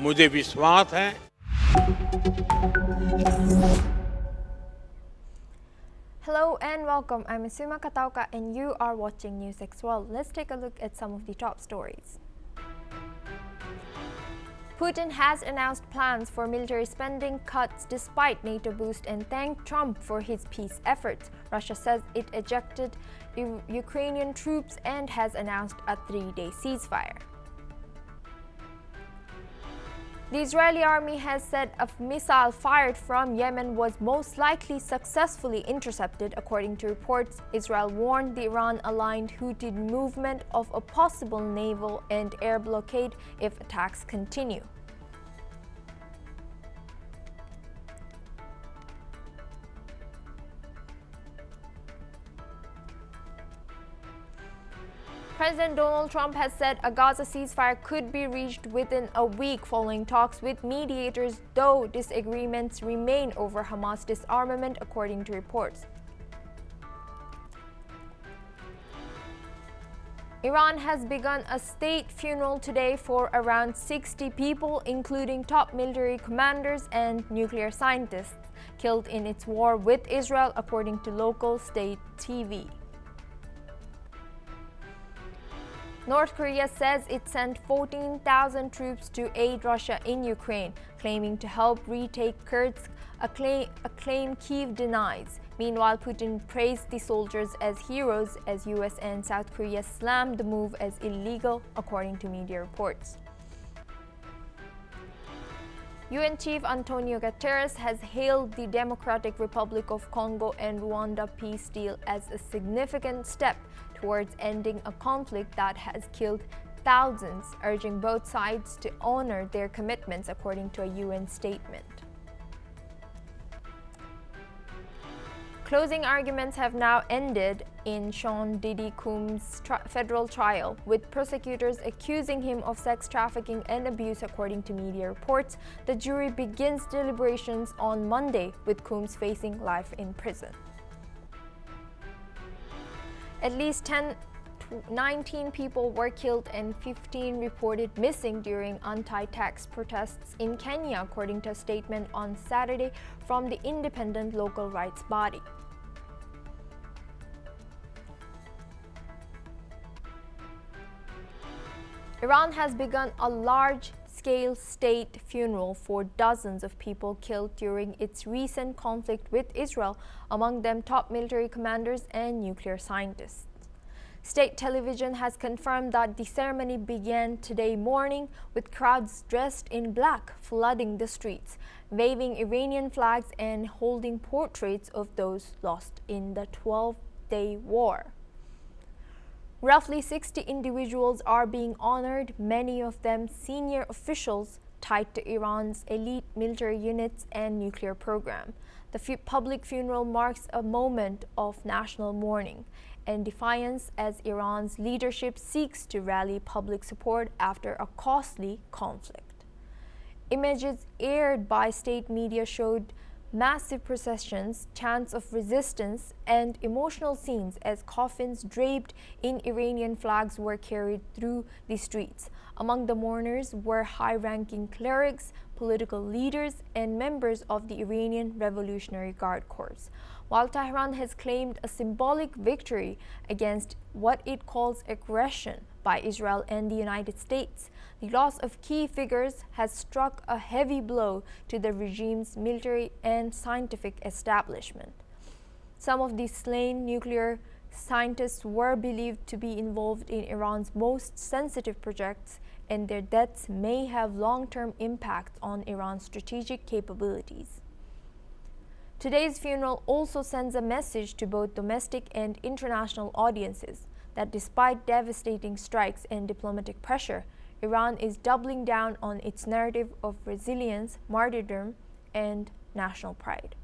मुझे विश्वास है Hello and welcome. I'm Asuma Katauka and you are watching NewsX World. Let's take a look at some of the top stories. Putin has announced plans for military spending cuts despite NATO boost and thanked Trump for his peace efforts. Russia says it ejected Ukrainian troops and has announced a 3-day ceasefire. The Israeli army has said a missile fired from Yemen was most likely successfully intercepted. According to reports, Israel warned the Iran-aligned Houthi movement of a possible naval and air blockade if attacks continue. President Donald Trump has said a Gaza ceasefire could be reached within a week following talks with mediators, though disagreements remain over Hamas disarmament, according to reports. Iran has begun a state funeral today for around 60 people, including top military commanders and nuclear scientists, killed in its war with Israel, according to local state TV. North Korea says it sent 14,000 troops to aid Russia in Ukraine, claiming to help retake Kursk, a claim Kyiv denies. Meanwhile, Putin praised the soldiers as heroes as US and South Korea slammed the move as illegal, according to media reports. UN Chief Antonio Guterres has hailed the Democratic Republic of Congo and Rwanda peace deal as a significant step towards ending a conflict that has killed thousands, urging both sides to honor their commitments, according to a UN statement. Closing arguments have now ended in Sean Diddy Combs' federal trial, with prosecutors accusing him of sex trafficking and abuse, according to media reports. The jury begins deliberations on Monday, with Combs facing life in prison. At least 19 people were killed and 15 reported missing during anti-tax protests in Kenya, according to a statement on Saturday from the independent local rights body. Iran has begun a large-scale state funeral for dozens of people killed during its recent conflict with Israel, among them top military commanders and nuclear scientists. State television has confirmed that the ceremony began today morning with crowds dressed in black flooding the streets, waving Iranian flags and holding portraits of those lost in the 12-day war. Roughly 60 individuals are being honored, many of them senior officials tied to Iran's elite military units and nuclear program. The public funeral marks a moment of national mourning and defiance as Iran's leadership seeks to rally public support after a costly conflict. Images aired by state media showed massive processions, chants of resistance, and emotional scenes as coffins draped in Iranian flags were carried through the streets. Among the mourners were high-ranking clerics, political leaders, and members of the Iranian Revolutionary Guard Corps. While Tehran has claimed a symbolic victory against what it calls aggression by Israel and the United States, the loss of key figures has struck a heavy blow to the regime's military and scientific establishment. Some of the slain nuclear scientists were believed to be involved in Iran's most sensitive projects, and their deaths may have long-term impacts on Iran's strategic capabilities. Today's funeral also sends a message to both domestic and international audiences that despite devastating strikes and diplomatic pressure, Iran is doubling down on its narrative of resilience, martyrdom, and national pride.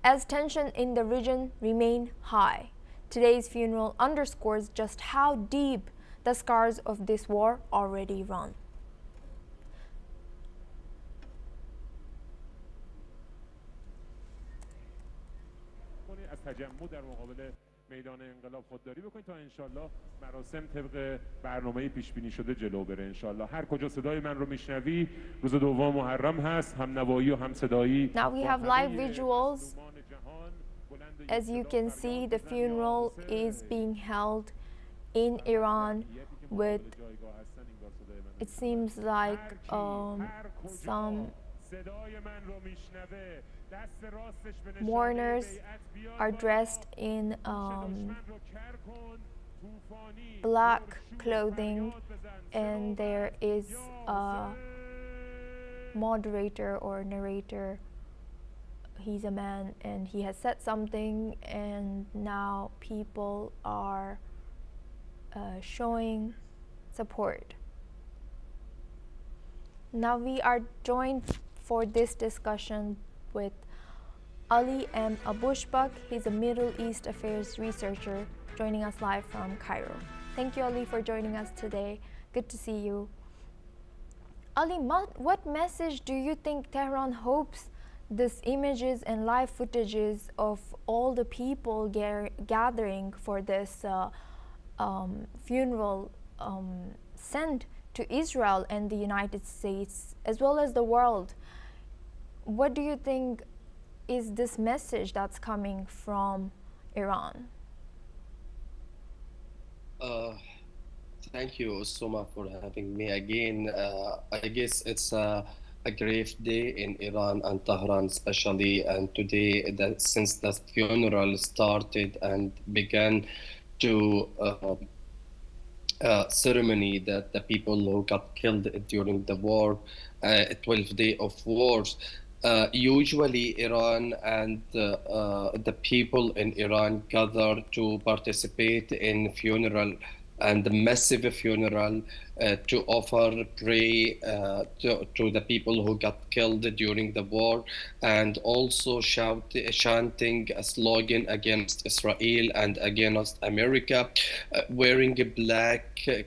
As tension in the region remain high, today's funeral underscores just how deep the scars of this war already run. از تجمع در مقابل میدان انقلاب خودداری بکنید تا انشالله مراسم طبق برنامه پیش بینی شده جلو بره انشالله. هر کجا صدای من رو میشنوی روز دوم محرم هست، هم نوایی و هم صدایی. Now we have live visuals. As you can see, the funeral is being held in Iran with, it seems like some mourners are dressed in black clothing, and there is a moderator or narrator. He's a man and he has said something, and now people are showing support. Now we are joined for this discussion with Ali M. Abushbak. He's a Middle East affairs researcher joining us live from Cairo. Thank you, Ali, for joining us today. Good to see you. Ali, what message do you think Tehran hopes these images and live footages of all the people gathering for this funeral send to Israel and the United States, as well as the world? What do you think is this message that's coming from Iran? Thank you, Soma, for having me again. I guess it's a grave day in Iran and Tehran especially, and today, since the funeral started and began to ceremony that the people who got killed during the war, 12 days of wars. Usually Iran and the people in Iran gather to participate in funeral and massive funeral to offer prayer to the people who got killed during the war, and also chanting a slogan against Israel and against America, wearing a black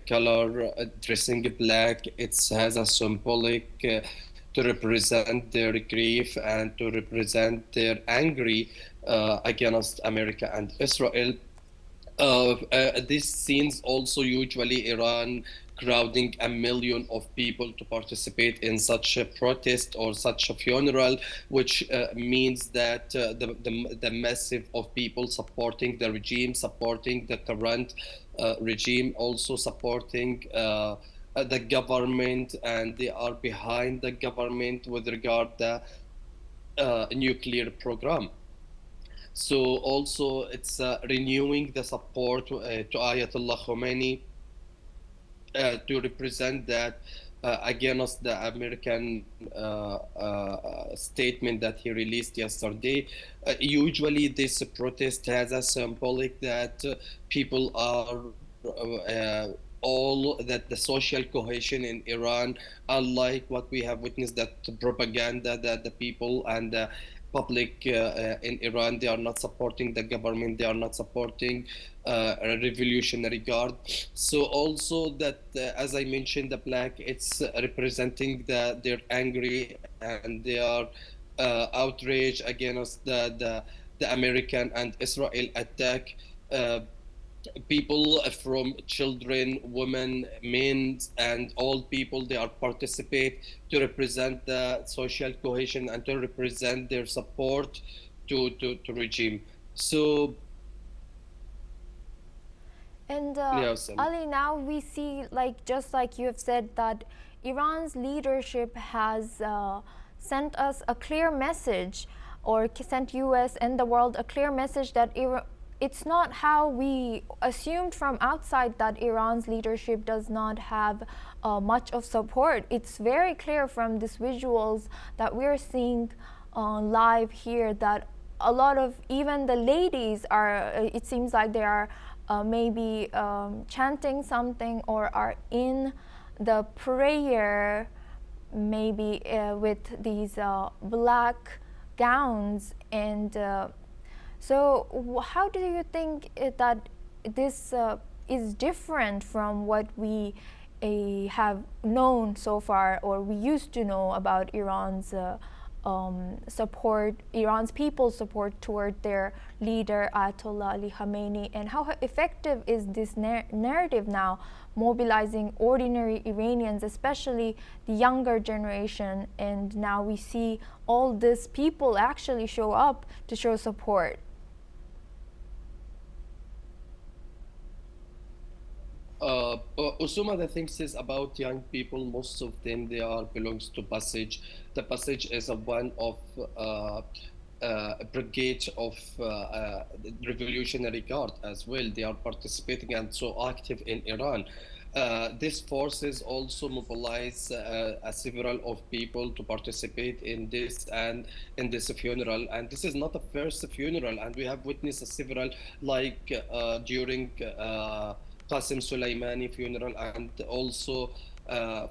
color, dressing black. It has a symbolic to represent their grief and to represent their angry against America and Israel. These scenes also usually Iran crowding 1 million of people to participate in such a protest or such a funeral, which means that the massive of people supporting the regime, supporting the current regime, also supporting the government, and they are behind the government with regard to the nuclear program. So also it's renewing the support to Ayatollah Khomeini to represent that against the American statement that he released yesterday. Usually this protest has a symbolic that people are all that the social cohesion in Iran, unlike what we have witnessed, that propaganda that the people and the public in Iran, they are not supporting the government, they are not supporting a revolutionary guard. So also that, as I mentioned, the black, it's representing their angry and they are outraged against the American and Israel attack. People from children, women, men, and old people, they are participate to represent the social cohesion and to represent their support to regime. So, and Ali, now we see, like just like you have said, that Iran's leadership has sent us a clear message, or sent US and the world a clear message that it's not how we assumed from outside, that Iran's leadership does not have much of support. It's very clear from these visuals that we're seeing live here that a lot of even the ladies are, it seems like they are maybe chanting something or are in the prayer, maybe with these black gowns. And so how do you think that this is different from what we have known so far, or we used to know about Iran's support, Iran's people's support toward their leader Ayatollah Ali Khamenei, and how effective is this narrative now, mobilizing ordinary Iranians, especially the younger generation? And now we see all these people actually show up to show support. Usuma, the things is about young people. Most of them belongs to Passage. The Passage is one of a brigade of Revolutionary Guard as well. They are participating and so active in Iran. These forces also mobilize several of people to participate in this and in this funeral. And this is not the first funeral, and we have witnessed several, like during Qasem Soleimani funeral, and also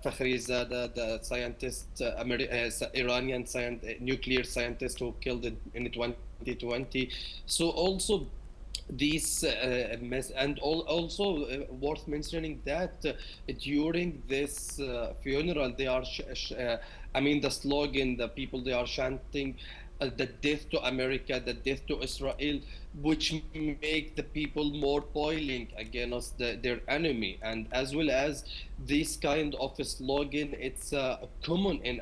Fakhrizadeh, the scientist, Iranian nuclear scientist who killed in 2020. So also these and also worth mentioning that during this funeral, they are the slogan, the people, they are chanting the death to America, the death to Israel, which make the people more boiling against their enemy. And as well as this kind of a slogan, it's common in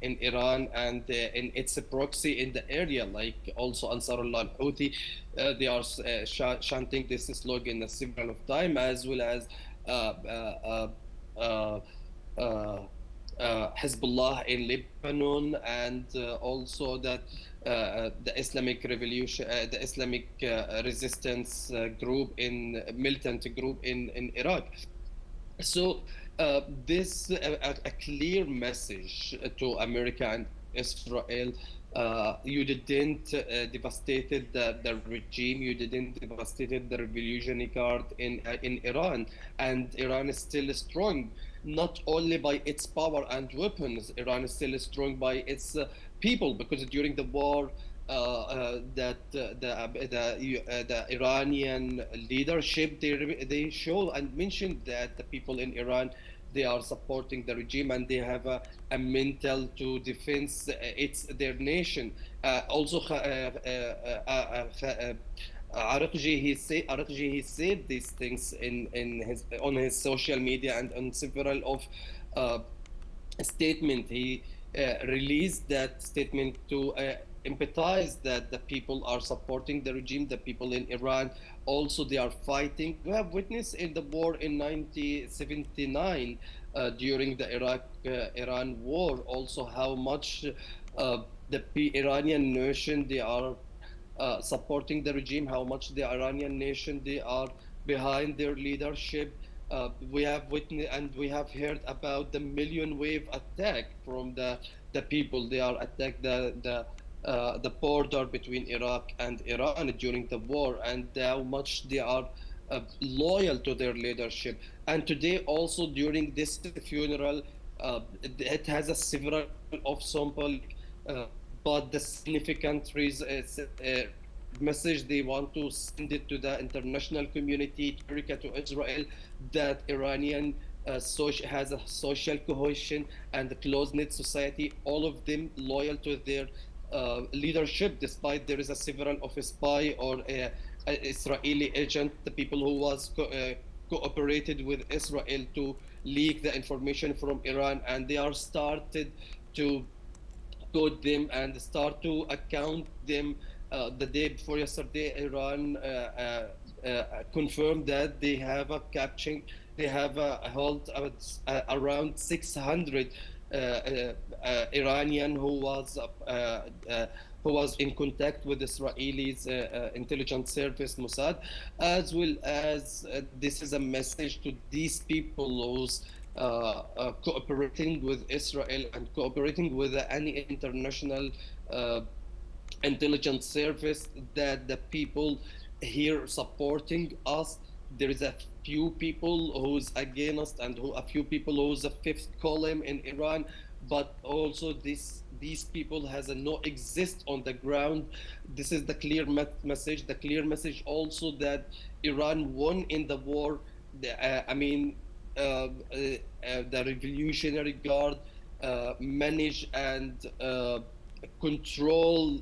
Iran, and in its a proxy in the area, like also Ansarullah al-Houthi, they are chanting this slogan several of time, as well as Hezbollah in Lebanon, and also that the Islamic Revolution, the Islamic resistance militant group in Iraq. So this a clear message to America and Israel. You didn't devastated the regime. You didn't devastated the Revolutionary Guard in Iran, and Iran is still strong, not only by its power and weapons. Iran is still strong by its people, because during the war, the Iranian leadership, they show and mentioned that the people in Iran, they are supporting the regime, and they have a mental to defense their nation. Also, Arakji, he said these things on his social media and on several of statement. He released that statement to empathize that the people are supporting the regime, the people in Iran. Also, they are fighting. We have witnessed in the war in 1979 during the Iraq-Iran war also how much the Iranian nation, they are supporting the regime, how much the Iranian nation, they are behind their leadership. We have witnessed and we have heard about the million wave attack from the people. They are attacked the border between Iraq and Iran during the war, and how much they are loyal to their leadership. And today also during this funeral, it has a several of sample, but the significant message they want to send it to the international community, to Israel, that Iranian has a social cohesion and a close-knit society, all of them loyal to their leadership, despite there is a several of a spy or a Israeli agent, the people who was cooperated with Israel to leak the information from Iran, and they are started to code them and start to account them. The day before yesterday, Iran confirmed that they have a capturing, they have held around 600 Iranian who was in contact with Israelis intelligence service Mossad, as well as this is a message to these people who's cooperating with Israel and cooperating with any international intelligence service, that the people here supporting us, there is a few people who's against and a few people who's a fifth column in Iran, but also these people has a no exist on the ground. This is the clear message. The clear message also that Iran won in the war. The Revolutionary Guard managed and control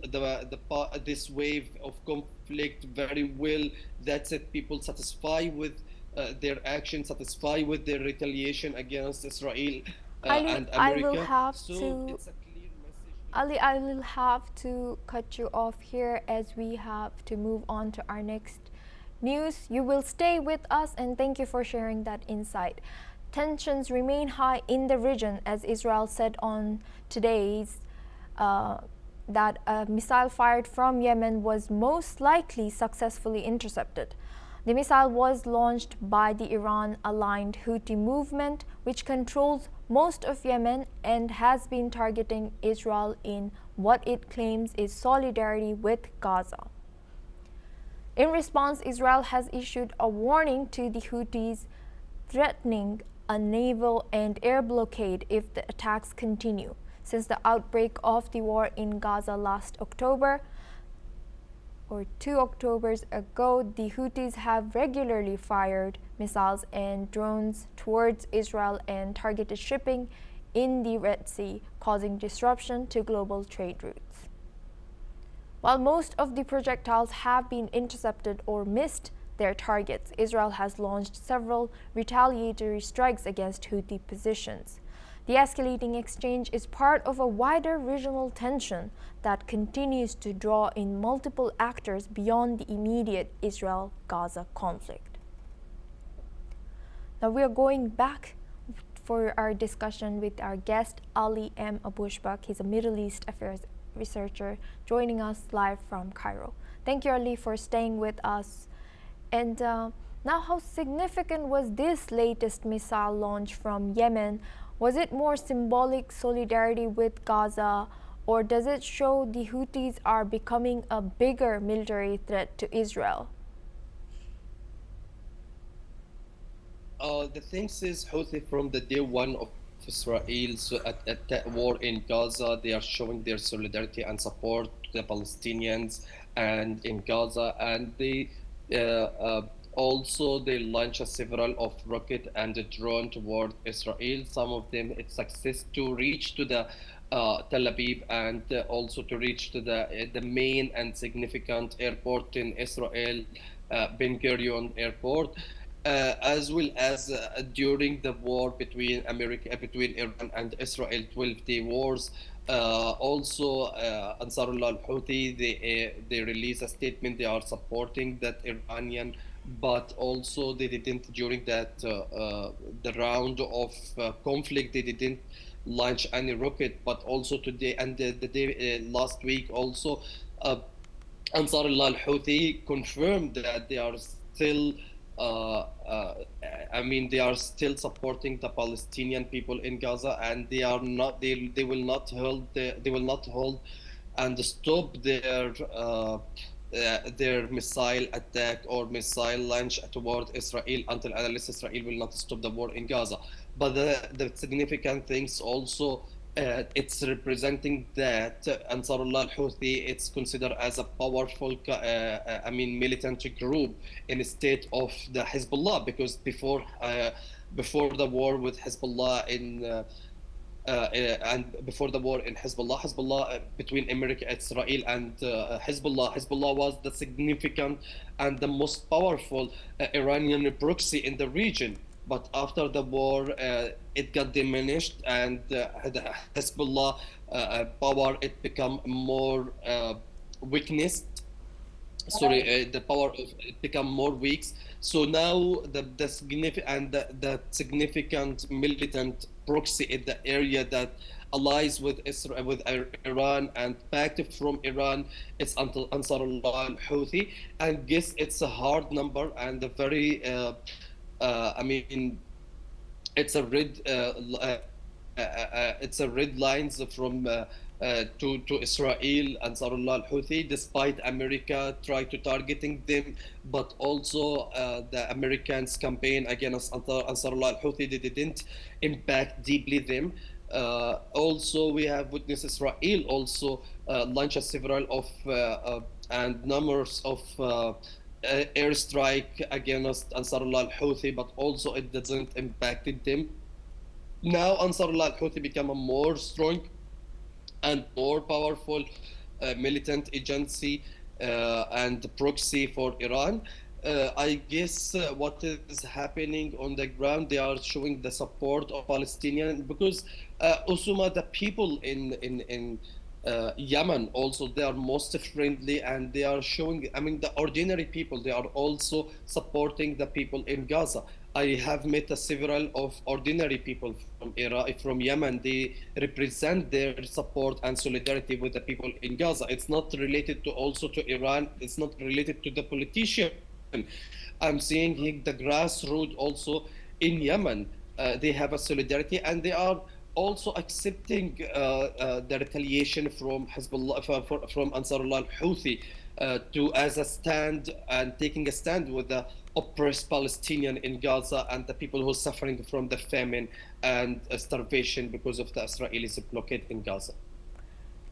this wave of conflict very well. That's it. People satisfy with their action, satisfy with their retaliation against Israel Ali, and I will America. have So to it's a clear message to Ali, I will have to cut you off here as we have to move on to our next news. You will stay with us, and thank you for sharing that insight. Tensions remain high in the region as Israel said on today's that a missile fired from Yemen was most likely successfully intercepted. The missile was launched by the Iran-aligned Houthi movement, which controls most of Yemen and has been targeting Israel in what it claims is solidarity with Gaza. In response, Israel has issued a warning to the Houthis, threatening a naval and air blockade if the attacks continue. Since the outbreak of the war in Gaza last October, or 2 Octobers ago, the Houthis have regularly fired missiles and drones towards Israel and targeted shipping in the Red Sea, causing disruption to global trade routes. While most of the projectiles have been intercepted or missed their targets, Israel has launched several retaliatory strikes against Houthi positions. The escalating exchange is part of a wider regional tension that continues to draw in multiple actors beyond the immediate Israel-Gaza conflict. Now we are going back for our discussion with our guest, Ali M. Abushbak. He's a Middle East affairs researcher joining us live from Cairo. Thank you, Ali, for staying with us. And now, how significant was this latest missile launch from Yemen? Was it more symbolic solidarity with Gaza, or does it show the Houthis are becoming a bigger military threat to Israel? The thing is, Houthi from the day one of Israel, so at that war in Gaza, they are showing their solidarity and support to the Palestinians and in Gaza, and they also they launched several of rocket and drone toward Israel. Some of them it's success to reach to the Tel Aviv and also to reach to the main and significant airport in Israel, Ben Gurion Airport. As well as during the war between Iran and Israel, 12-day wars. Also, Ansarullah al-Houthi, they released a statement they are supporting that Iranian, but also they didn't during that the round of conflict they didn't launch any rocket. But also today and the day last week also, Ansarullah al-Houthi confirmed that they are still. They are still supporting the Palestinian people in Gaza, and they are not. They will not hold. They will not hold, and stop their missile attack or missile launch toward Israel unless Israel will not stop the war in Gaza. But the significant things also. It's representing that Ansarullah al-Houthi it's considered as a powerful militant group in the state of the Hezbollah, because before the war with Hezbollah and before the war in Hezbollah between America, Israel and Hezbollah was the significant and the most powerful Iranian proxy in the region. But after the war, it got diminished, and the Hezbollah power it become more weakness. The power of it become more weak. So now the significant militant proxy in the area that allies with Israel, with Iran and backed from Iran, it's Ansarullah al-Houthi. And guess it's a hard number and a very. It's a red. It's a red lines from to Israel and Ansarullah al-Houthi, despite America try to targeting them, but also the Americans' campaign against Ansarullah al-Houthi, they didn't impact deeply them. Also, we have witnessed Israel also launch several of and numbers of airstrike against Ansarullah al-Houthi, but also it doesn't impact them. Now Ansarullah al-Houthi become a more strong and more powerful militant agency and proxy for Iran. I guess what is happening on the ground, they are showing the support of Palestinians because Usuma, the people in Yemen also, they are most friendly and they are showing, I mean, the ordinary people, they are also supporting the people in Gaza. I have met several of ordinary people from Iraq, from Yemen. They represent their support and solidarity with the people in Gaza. It's not related to also to Iran. It's not related to the politician. I'm seeing the grassroots also in Yemen. They have a solidarity and they are also accepting the retaliation from Hezbollah, from Ansarullah al-Houthi to as a stand and taking a stand with the oppressed Palestinian in Gaza and the people who are suffering from the famine and starvation because of the Israelis blockade in Gaza.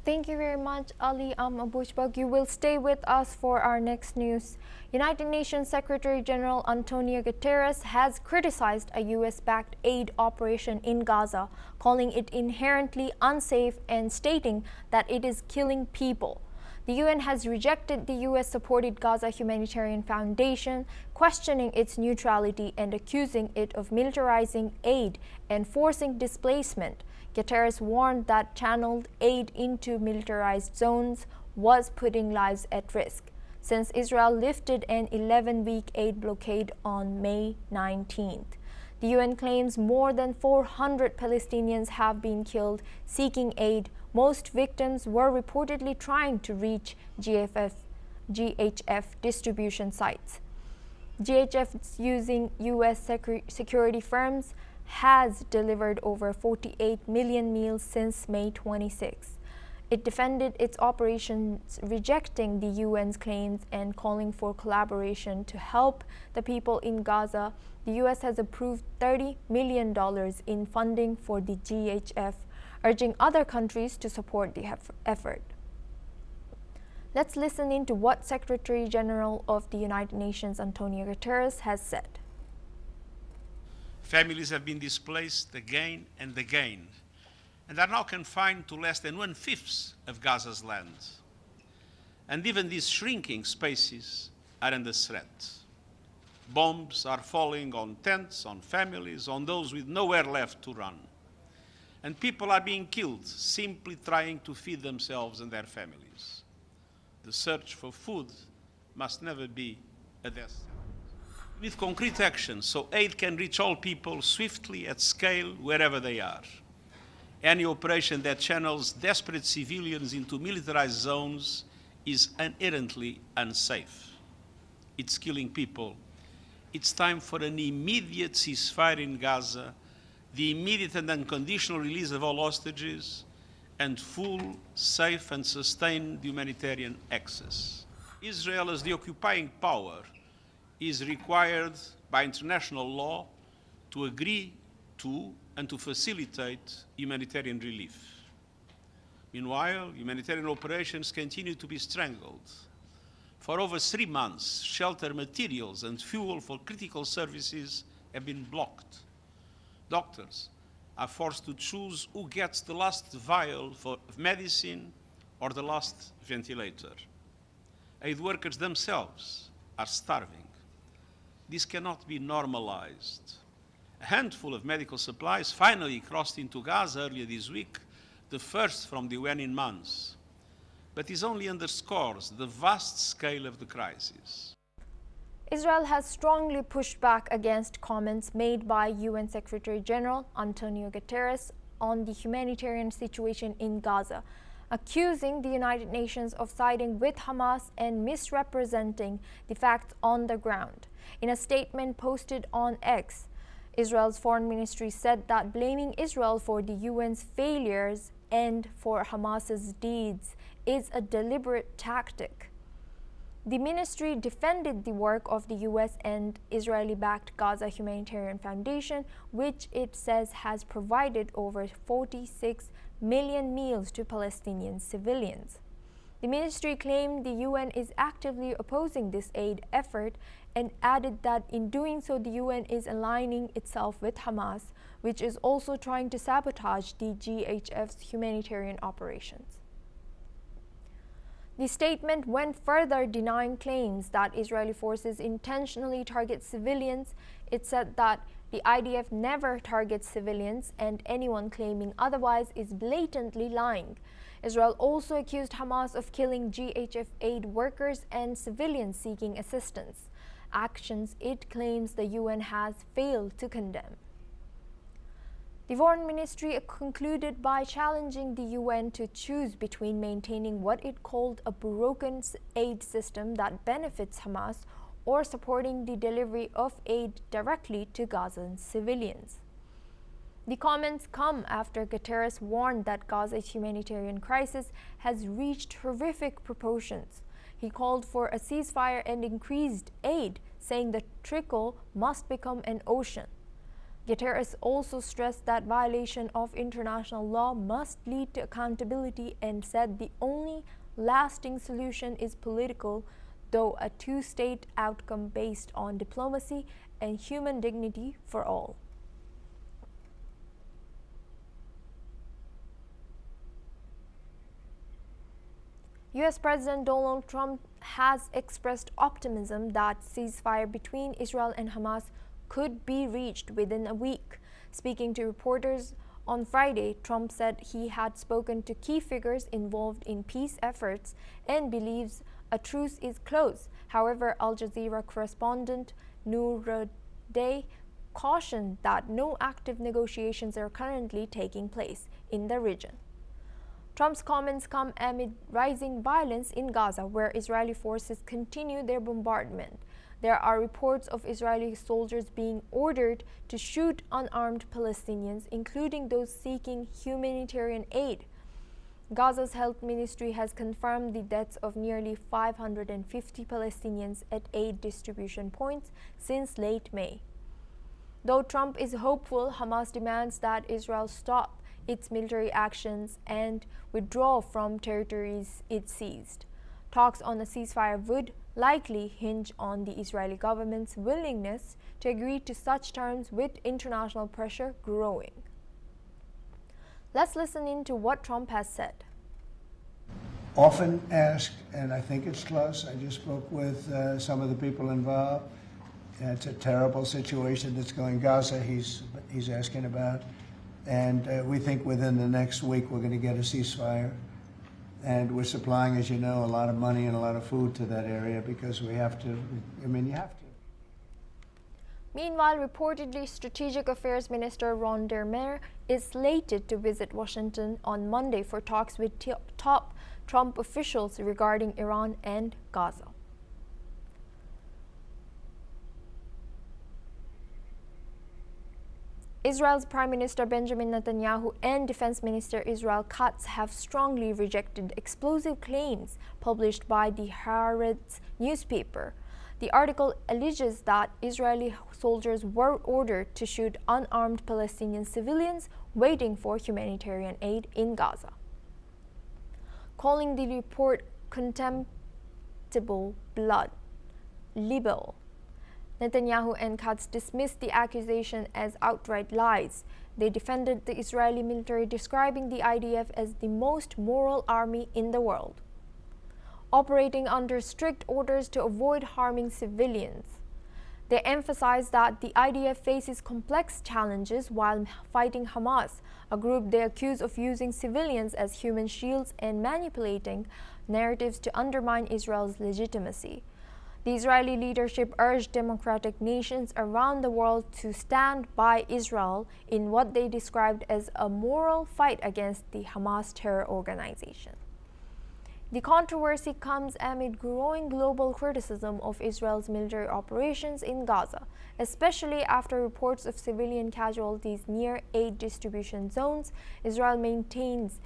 Thank you very much, Ali Abushbak. You will stay with us for our next news. United Nations Secretary General Antonio Guterres has criticized a U.S.-backed aid operation in Gaza, calling it inherently unsafe and stating that it is killing people. The UN has rejected the U.S.-supported Gaza Humanitarian Foundation, questioning its neutrality and accusing it of militarizing aid and forcing displacement. Guterres warned that channeled aid into militarized zones was putting lives at risk, since Israel lifted an 11-week aid blockade on May 19th. The UN claims more than 400 Palestinians have been killed seeking aid. Most victims were reportedly trying to reach GHF distribution sites. GHF, using U.S. security firms, has delivered over 48 million meals since May 26. It defended its operations, rejecting the UN's claims and calling for collaboration to help the people in Gaza. The U.S. has approved $30 million in funding for the GHF, urging other countries to support the effort. Let's listen into what Secretary General of the United Nations, Antonio Guterres, has said. Families have been displaced again and again, and are now confined to less than 1/5 of Gaza's land. And even these shrinking spaces are under threat. Bombs are falling on tents, on families, on those with nowhere left to run. And people are being killed simply trying to feed themselves and their families. The search for food must never be a death sentence. With concrete action, so aid can reach all people swiftly at scale wherever they are. Any operation that channels desperate civilians into militarized zones is inherently unsafe. It's killing people. It's time for an immediate ceasefire in Gaza, the immediate and unconditional release of all hostages, and full, safe and sustained humanitarian access. Israel, as the occupying power, is required by international law to agree to and to facilitate humanitarian relief. Meanwhile, humanitarian operations continue to be strangled. For over 3 months, shelter materials and fuel for critical services have been blocked. Doctors are forced to choose who gets the last vial of medicine or the last ventilator. Aid workers themselves are starving. This cannot be normalized. A handful of medical supplies finally crossed into Gaza earlier this week, the first from the UN in months. But this only underscores the vast scale of the crisis. Israel has strongly pushed back against comments made by UN Secretary General Antonio Guterres on the humanitarian situation in Gaza, accusing the United Nations of siding with Hamas and misrepresenting the facts on the ground. In a statement posted on X, Israel's foreign ministry said that blaming Israel for the UN's failures and for Hamas's deeds is a deliberate tactic. The ministry defended the work of the US and Israeli-backed Gaza Humanitarian Foundation, which it says has provided over 46 million meals to Palestinian civilians. The ministry claimed the UN is actively opposing this aid effort and added that in doing so, the UN is aligning itself with Hamas, which is also trying to sabotage the GHF's humanitarian operations. The statement went further, denying claims that Israeli forces intentionally target civilians. It said that the IDF never targets civilians, and anyone claiming otherwise is blatantly lying. Israel also accused Hamas of killing GHF aid workers and civilians seeking assistance, actions it claims the UN has failed to condemn. The Foreign Ministry concluded by challenging the UN to choose between maintaining what it called a broken aid system that benefits Hamas or supporting the delivery of aid directly to Gazan civilians. The comments come after Guterres warned that Gaza's humanitarian crisis has reached horrific proportions. He called for a ceasefire and increased aid, saying the trickle must become an ocean. Guterres also stressed that violation of international law must lead to accountability and said the only lasting solution is political, though a two-state outcome based on diplomacy and human dignity for all. US President Donald Trump has expressed optimism that ceasefire between Israel and Hamas could be reached within a week. Speaking to reporters on Friday, Trump said he had spoken to key figures involved in peace efforts and believes a truce is close. However, Al Jazeera correspondent Noor Day cautioned that no active negotiations are currently taking place in the region. Trump's comments come amid rising violence in Gaza, where Israeli forces continue their bombardment. There are reports of Israeli soldiers being ordered to shoot unarmed Palestinians, including those seeking humanitarian aid. Gaza's health ministry has confirmed the deaths of nearly 550 Palestinians at aid distribution points since late May. Though Trump is hopeful, Hamas demands that Israel stop its military actions and withdraw from territories it seized. Talks on a ceasefire would likely hinge on the Israeli government's willingness to agree to such terms, with international pressure growing. Let's listen in to what Trump has said. Often asked, and I think it's close. I just spoke with some of the people involved. It's a terrible situation that's going Gaza. He's asking about. And we think within the next week we're going to get a ceasefire. And we're supplying, as you know, a lot of money and a lot of food to that area because we have to. I mean, you have to. Meanwhile, reportedly, Strategic Affairs Minister Ron Dermer is slated to visit Washington on Monday for talks with top Trump officials regarding Iran and Gaza. Israel's Prime Minister Benjamin Netanyahu and Defense Minister Israel Katz have strongly rejected explosive claims published by the Haaretz newspaper. The article alleges that Israeli soldiers were ordered to shoot unarmed Palestinian civilians waiting for humanitarian aid in Gaza. Calling the report contemptible blood libel, Netanyahu and Katz dismissed the accusation as outright lies. They defended the Israeli military, describing the IDF as the most moral army in the world, operating under strict orders to avoid harming civilians. They emphasized that the IDF faces complex challenges while fighting Hamas, a group they accuse of using civilians as human shields and manipulating narratives to undermine Israel's legitimacy. The Israeli leadership urged democratic nations around the world to stand by Israel in what they described as a moral fight against the Hamas terror organization. The controversy comes amid growing global criticism of Israel's military operations in Gaza, especially after reports of civilian casualties near aid distribution zones. Israel maintains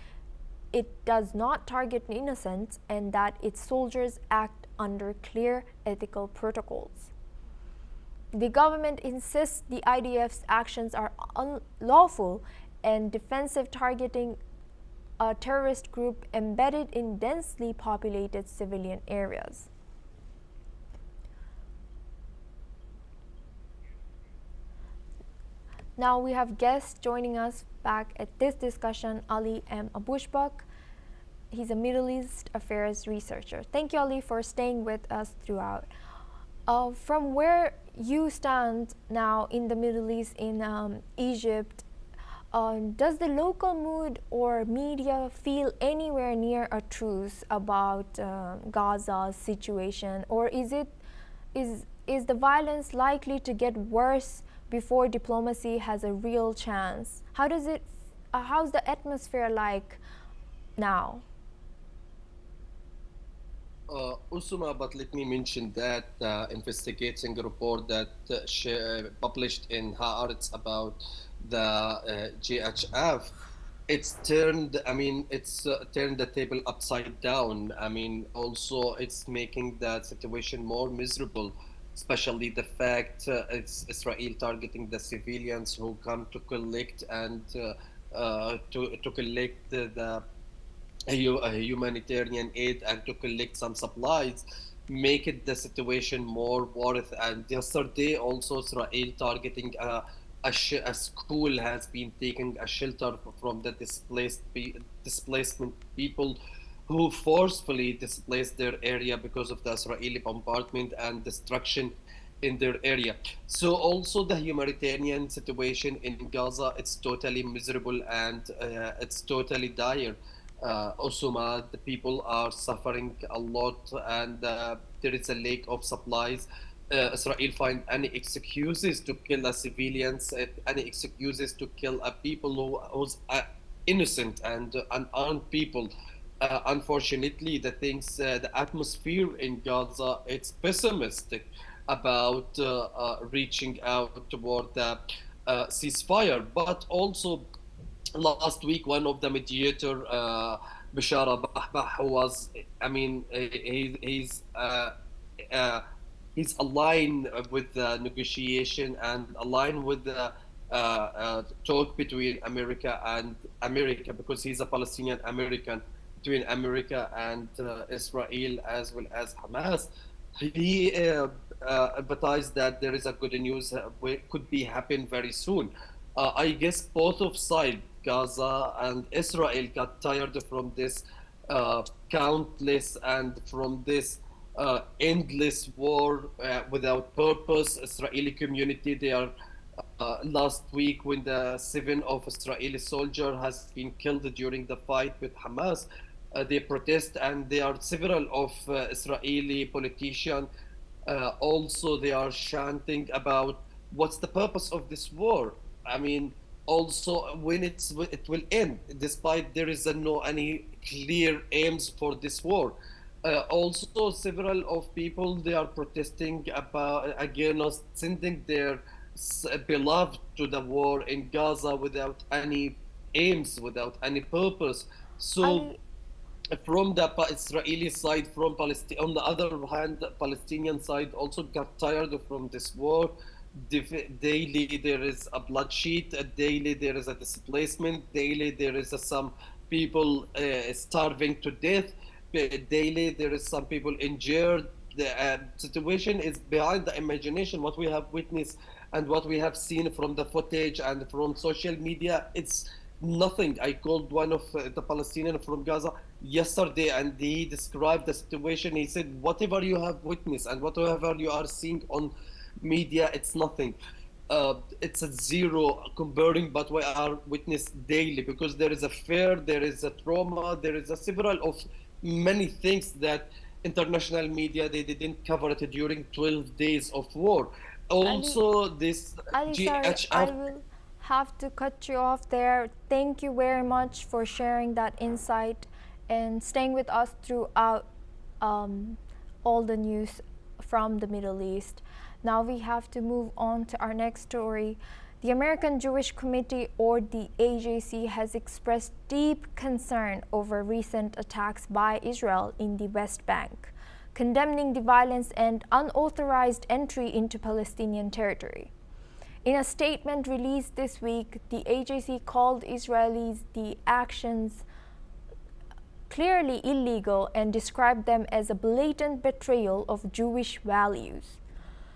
it does not target innocents and that its soldiers act under clear ethical protocols. The government insists the IDF's actions are unlawful and defensive, targeting a terrorist group embedded in densely populated civilian areas. Now we have guests joining us back at this discussion, Ali M. Abushbak. He's a Middle East affairs researcher. Thank you, Ali, for staying with us throughout. From where you stand now in the Middle East, in Egypt, does the local mood or media feel anywhere near a truce about Gaza's situation, or is the violence likely to get worse before diplomacy has a real chance? How's the atmosphere like now? Usuma, but let me mention that investigating report that published in Haaretz about the GHF, it's turned the table upside down. I mean, also it's making the situation more miserable, especially the fact it's Israel targeting the civilians who come to collect and to collect the humanitarian aid and to collect some supplies, make it the situation more worse. And yesterday also Israel targeting a school has been taking a shelter from the displacement people who forcefully displaced their area because of the Israeli bombardment and destruction in their area. So also the humanitarian situation in Gaza, it's totally miserable and it's totally dire. Osuma, the people are suffering a lot and there is a lack of supplies. Israel find any excuses to kill the civilians, any excuses to kill people who's innocent and unarmed people. Unfortunately, the atmosphere in Gaza, it's pessimistic about reaching out toward the ceasefire. But also, last week, one of the mediator, Bashar Bahbah, who was, he's aligned with the negotiation and aligned with the talk between America, because he's a Palestinian American, between America and Israel as well as Hamas. He advertised that there is a good news could be happen very soon. I guess both of sides, Gaza and Israel, got tired from this countless and from this endless war without purpose. Israeli community, they are last week when the 7 of Israeli soldier has been killed during the fight with Hamas, they protest, and there are several of Israeli politicians also they are chanting about what's the purpose of this war. I mean, also when it will end, despite there is no any clear aims for this war. Also, several of people, they are protesting about against sending their beloved to the war in Gaza without any aims, without any purpose. So from the Israeli side, from Palestine, on the other hand, the Palestinian side also got tired from this war. Daily there is a bloodshed, daily there is a displacement, daily there is some people starving to death, daily there is some people injured. The situation is behind the imagination. What we have witnessed and what we have seen from the footage and from social media, it's nothing. I called one of the Palestinians from Gaza yesterday and he described the situation. He said, whatever you have witnessed and whatever you are seeing on media, it's nothing. It's a zero comparing what we are witness daily, because there is a fear, there is a trauma, there is a several of many things that international media, they didn't cover it during 12 days of war. Also, Ali, this GHF... Sorry, I will have to cut you off there. Thank you very much for sharing that insight and staying with us throughout all the news from the Middle East. Now we have to move on to our next story. The American Jewish Committee, or the AJC, has expressed deep concern over recent attacks by Israel in the West Bank, condemning the violence and unauthorized entry into Palestinian territory. In a statement released this week, the AJC called Israelis the actions clearly illegal and described them as a blatant betrayal of Jewish values.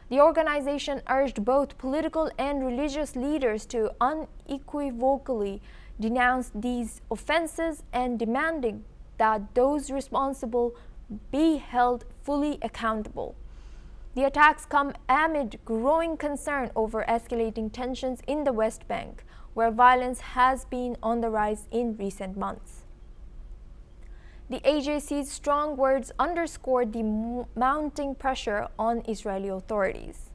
The organization urged both political and religious leaders to unequivocally denounce these offenses and demanding that those responsible be held fully accountable. The attacks come amid growing concern over escalating tensions in the West Bank, where violence has been on the rise in recent months. The AJC's strong words underscored the mounting pressure on Israeli authorities.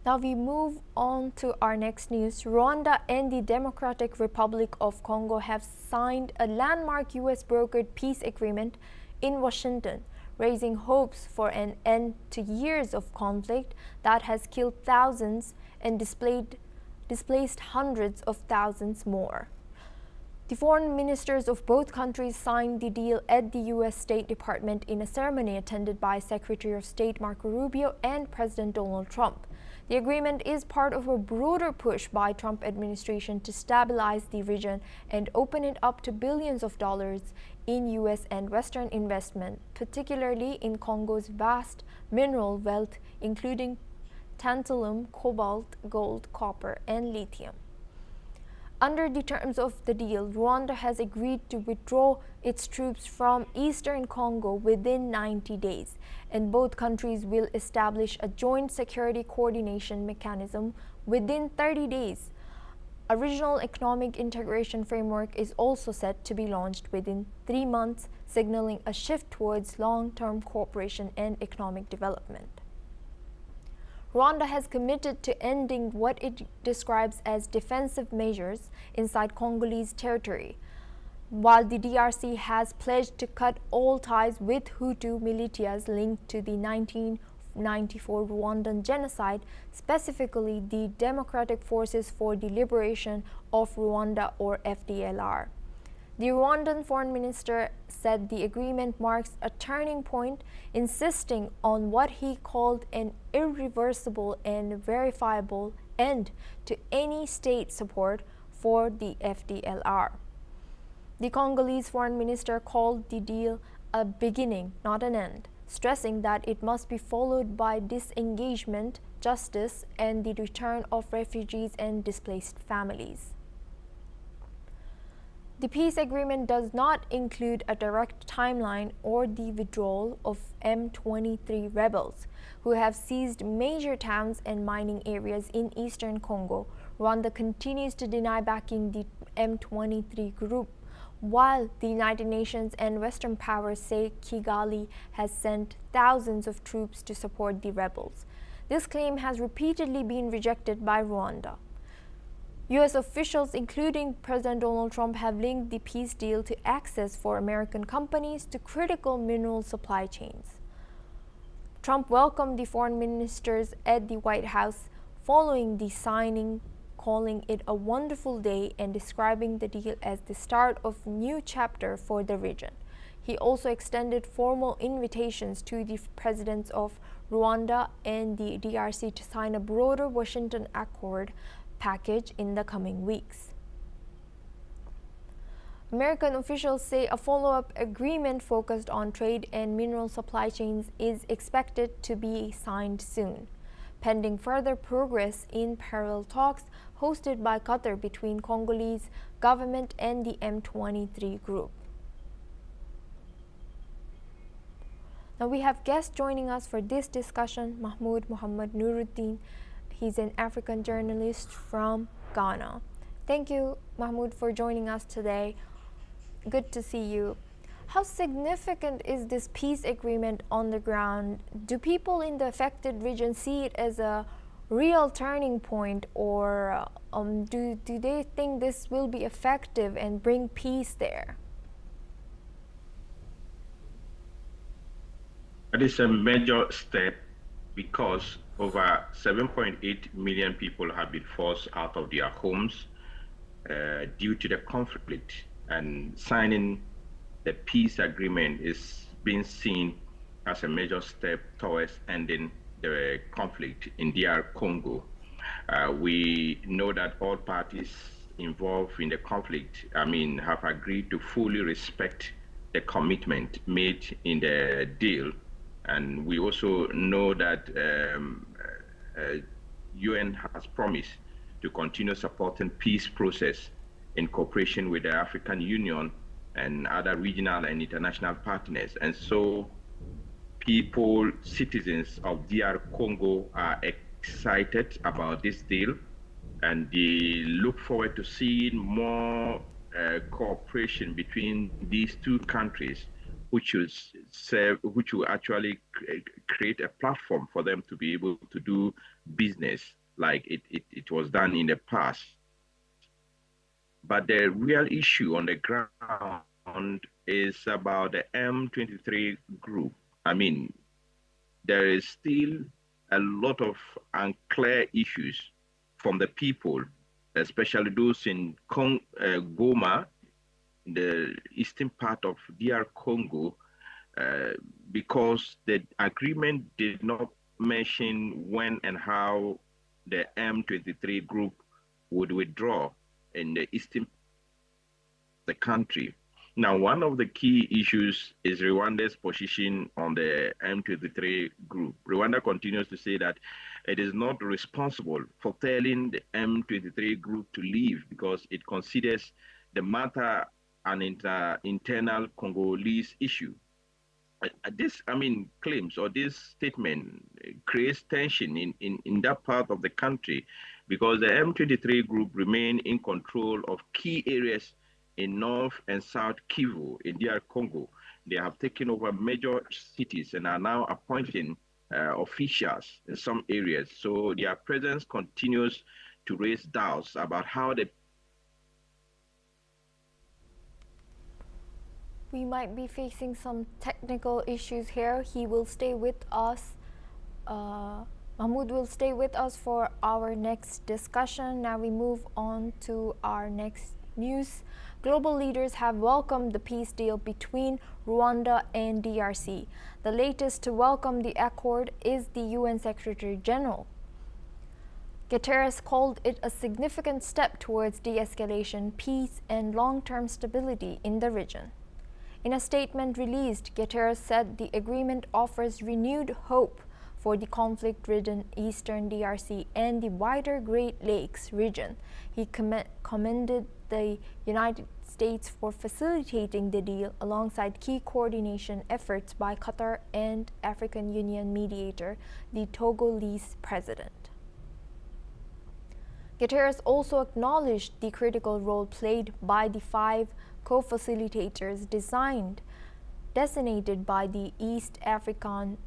Now we move on to our next news. Rwanda and the Democratic Republic of Congo have signed a landmark U.S.-brokered peace agreement in Washington, raising hopes for an end to years of conflict that has killed thousands and displaced hundreds of thousands more. The foreign ministers of both countries signed the deal at the U.S. State Department in a ceremony attended by Secretary of State Marco Rubio and President Donald Trump. The agreement is part of a broader push by Trump administration to stabilize the region and open it up to billions of dollars in U.S. and Western investment, particularly in Congo's vast mineral wealth, including tantalum, cobalt, gold, copper, and lithium. Under the terms of the deal, Rwanda has agreed to withdraw its troops from eastern Congo within 90 days, and both countries will establish a joint security coordination mechanism within 30 days. A regional economic integration framework is also set to be launched within 3 months, signaling a shift towards long-term cooperation and economic development. Rwanda has committed to ending what it describes as defensive measures inside Congolese territory, while the DRC has pledged to cut all ties with Hutu militias linked to the 1994 Rwandan genocide, specifically the Democratic Forces for the Liberation of Rwanda, or FDLR. The Rwandan foreign minister said the agreement marks a turning point, insisting on what he called an irreversible and verifiable end to any state support for the FDLR. The Congolese foreign minister called the deal a beginning, not an end, stressing that it must be followed by disengagement, justice, and the return of refugees and displaced families. The peace agreement does not include a direct timeline or the withdrawal of M23 rebels, who have seized major towns and mining areas in eastern Congo. Rwanda continues to deny backing the M23 group, while the United Nations and Western powers say Kigali has sent thousands of troops to support the rebels. This claim has repeatedly been rejected by Rwanda. U.S. officials, including President Donald Trump, have linked the peace deal to access for American companies to critical mineral supply chains. Trump welcomed the foreign ministers at the White House following the signing, calling it a wonderful day and describing the deal as the start of a new chapter for the region. He also extended formal invitations to the presidents of Rwanda and the DRC to sign a broader Washington Accord package in the coming weeks. American officials say a follow-up agreement focused on trade and mineral supply chains is expected to be signed soon, pending further progress in parallel talks hosted by Qatar between Congolese government and the M23 group. Now we have guests joining us for this discussion. Mahmoud Muhammad Nuruddin, he's an African journalist from Ghana. Thank you, Mahmoud, for joining us today. Good to see you. How significant is this peace agreement on the ground? Do people in the affected region see it as a real turning point, or do they think this will be effective and bring peace there? It is a major step because over 7.8 million people have been forced out of their homes due to the conflict, and signing the peace agreement is being seen as a major step towards ending the conflict in DR Congo. We know that all parties involved in the conflict, have agreed to fully respect the commitment made in the deal. And we also know that UN has promised to continue supporting peace process in cooperation with the African Union and other regional and international partners. And so people, citizens of DR Congo are excited about this deal, and they look forward to seeing more cooperation between these two countries, which will actually create a platform for them to be able to do business like it was done in the past. But the real issue on the ground is about the M23 group. There is still a lot of unclear issues from the people, especially those in Goma, the eastern part of DR Congo, because the agreement did not mention when and how the M23 group would withdraw in the eastern the country. Now, one of the key issues is Rwanda's position on the M23 group. Rwanda continues to say that it is not responsible for telling the M23 group to leave because it considers the matter an internal Congolese issue. This, claims or this statement creates tension in that part of the country because the M23 group remain in control of key areas in North and South Kivu in DR Congo. They have taken over major cities and are now appointing officials in some areas. So their presence continues to raise doubts about how they... We might be facing some technical issues here. He will stay with us. Mahmoud will stay with us for our next discussion. Now we move on to our next news. Global leaders have welcomed the peace deal between Rwanda and DRC. The latest to welcome the accord is the UN Secretary General. Guterres called it a significant step towards de-escalation, peace, and long-term stability in the region. In a statement released, Guterres said the agreement offers renewed hope for the conflict-ridden eastern DRC and the wider Great Lakes region. He commended the United States for facilitating the deal alongside key coordination efforts by Qatar and African Union mediator, the Togolese president. Guterres also acknowledged the critical role played by the 5 co-facilitators designated by the East African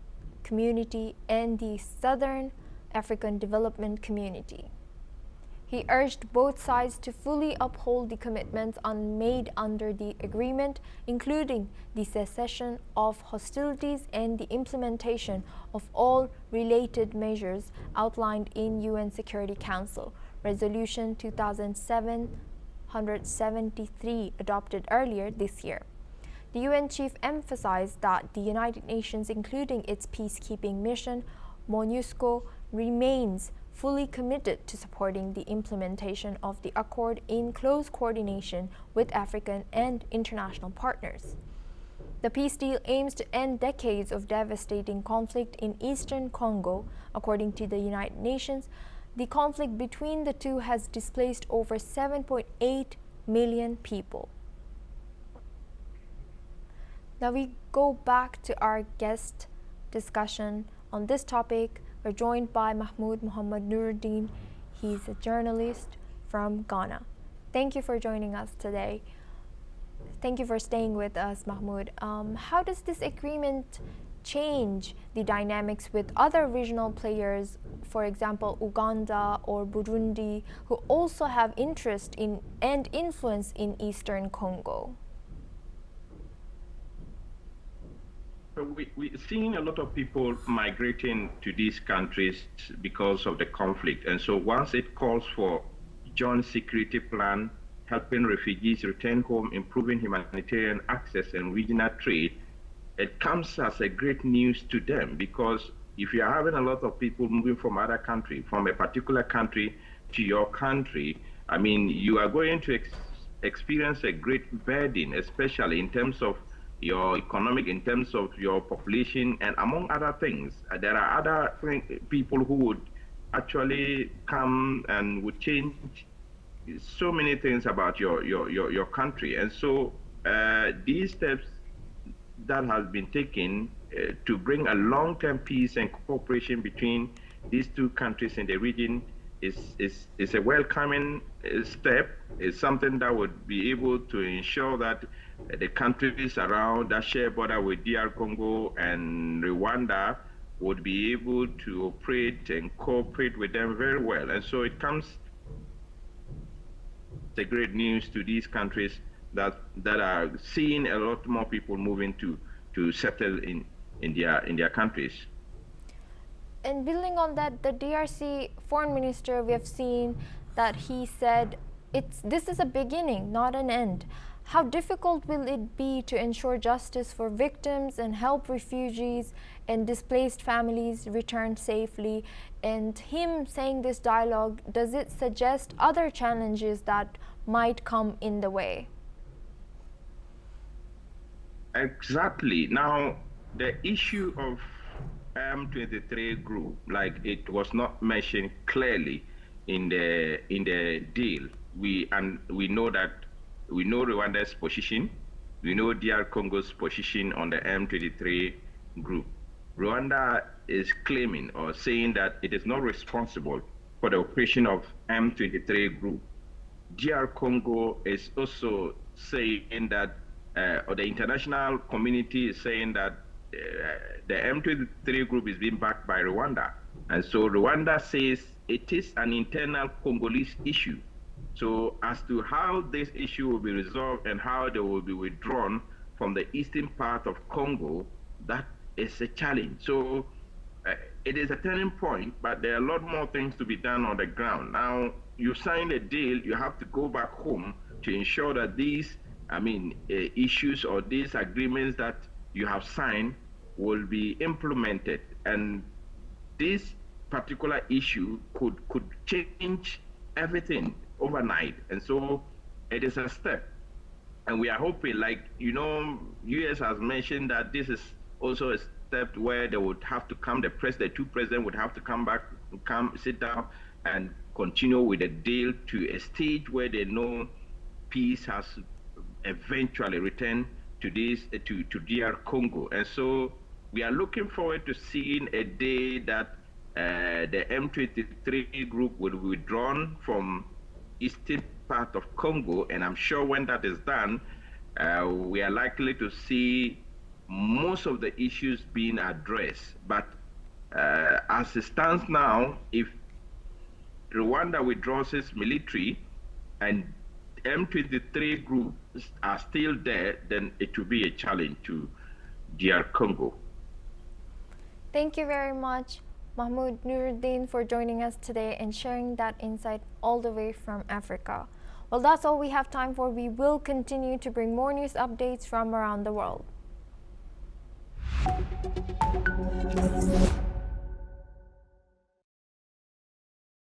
Community and the Southern African Development Community. He urged both sides to fully uphold the commitments made under the agreement, including the cessation of hostilities and the implementation of all related measures outlined in UN Security Council Resolution 2773 adopted earlier this year. The UN chief emphasized that the United Nations, including its peacekeeping mission, MONUSCO, remains fully committed to supporting the implementation of the accord in close coordination with African and international partners. The peace deal aims to end decades of devastating conflict in eastern Congo. According to the United Nations, the conflict between the two has displaced over 7.8 million people. Now we go back to our guest discussion on this topic. We're joined by Mahmoud Muhammad Nuruddin. He's a journalist from Ghana. Thank you for joining us today. Thank you for staying with us, Mahmoud. How does this agreement change the dynamics with other regional players, for example, Uganda or Burundi, who also have interest in and influence in eastern Congo? We're seeing a lot of people migrating to these countries because of the conflict. And so once it calls for joint security plan, helping refugees return home, improving humanitarian access and regional trade, it comes as a great news to them because if you are having a lot of people moving from other country, from a particular country to your country, I mean, you are going to experience a great burden, especially in terms of your economic, in terms of your population, and among other things. There are other people who would actually come and would change so many things about your country. And so these steps that has been taken to bring a long-term peace and cooperation between these two countries in the region is a welcoming step. It's something that would be able to ensure that the countries around that share border with DR Congo and Rwanda would be able to operate and cooperate with them very well. And so it comes the great news to these countries that are seeing a lot more people moving to settle in their countries. And building on that, the DRC foreign minister, we have seen that he said this is a beginning, not an end. How difficult will it be to ensure justice for victims and help refugees and displaced families return safely? And him saying this dialogue, does it suggest other challenges that might come in the way? Exactly. Now, the issue of M23 group, like it was not mentioned clearly in the deal. We know Rwanda's position. We know DR Congo's position on the M23 group. Rwanda is claiming or saying that it is not responsible for the operation of M23 group. DR Congo is also saying that, or the international community is saying that the M23 group is being backed by Rwanda. And so Rwanda says it is an internal Congolese issue. So as to how this issue will be resolved and how they will be withdrawn from the eastern part of Congo, that is a challenge. So it is a turning point, but there are a lot more things to be done on the ground. Now, you sign a deal, you have to go back home to ensure that these, issues or these agreements that you have signed will be implemented. And this particular issue could change everything overnight. And so it is a step. And we are hoping, US has mentioned that this is also a step where they would have to come, the two presidents would have to come back, sit down and continue with the deal to a stage where they know peace has eventually returned to DR Congo. And so we are looking forward to seeing a day that the M23 group will be withdrawn from eastern part of Congo, and I'm sure when that is done, we are likely to see most of the issues being addressed. But as it stands now, if Rwanda withdraws its military and M23 groups are still there, then it will be a challenge to DR Congo. Thank you very much, Mahmoud Nuruddin, for joining us today and sharing that insight all the way from Africa. Well, that's all we have time for. We will continue to bring more news updates from around the world.